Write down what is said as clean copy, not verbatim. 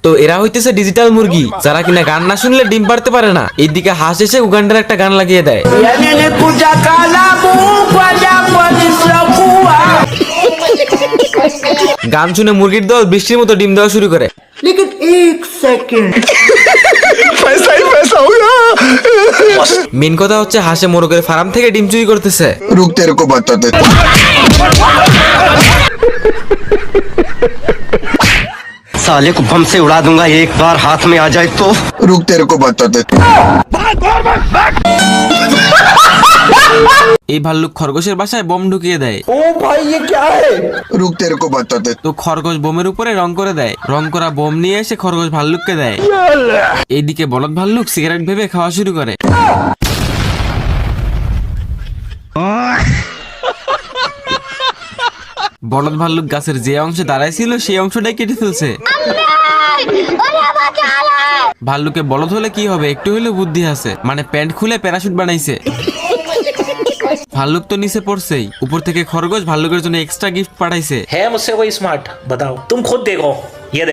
তো এরা হইতেছে ডিজিটাল মুরগি, যারা কিনা গান না শুনলে ডিম পারতে পারে না। এইদিকে হাঁস এসে উগান্ডার একটা গান লাগিয়ে দেয়। গান শুনে মুরগির দল বৃষ্টির মতো ডিম দেওয়া শুরু করে। মেন কথা হচ্ছে হাঁসে মোরগের ফার্ম থেকে ডিম চুরি করতেছে। रुक तेरे को बताते। साले को बम से उड़ा दूंगा एक बार हाथ में आ जाए तो। रुक तेरे को बताते। এই ভাল্লুক খরগোশের বাসায় বম ঢুকিয়ে দেয়। रुक तेरे को बताते। তো খরগোশ বোমের উপরে রং করে দেয়। রং করা বোম নিয়ে এসে খরগোশ ভাল্লুককে দেয়। এইদিকে বলদ ভাল্লুক সিগারেট ভেবে খাওয়া শুরু করে। বলদ ভাল্লুক গাছের যে অংশে দাঁড়ায় ছিল সেই অংশটাই কেটে ফেলছে। ভাল্লুকে বলদ হলে কি হবে, একটু হলেও বুদ্ধি আছে, মানে প্যান্ট খুলে প্যারাশুট বানাইছে। ভাল্লুক তো নিচে পড়ছেই, উপর থেকে খরগোশ ভাল্লুকের জন্য এক্সট্রা গিফট পাঠাইছে। है मुझसे कोई स्मार्ट? बताओ, तुम खुद देखो।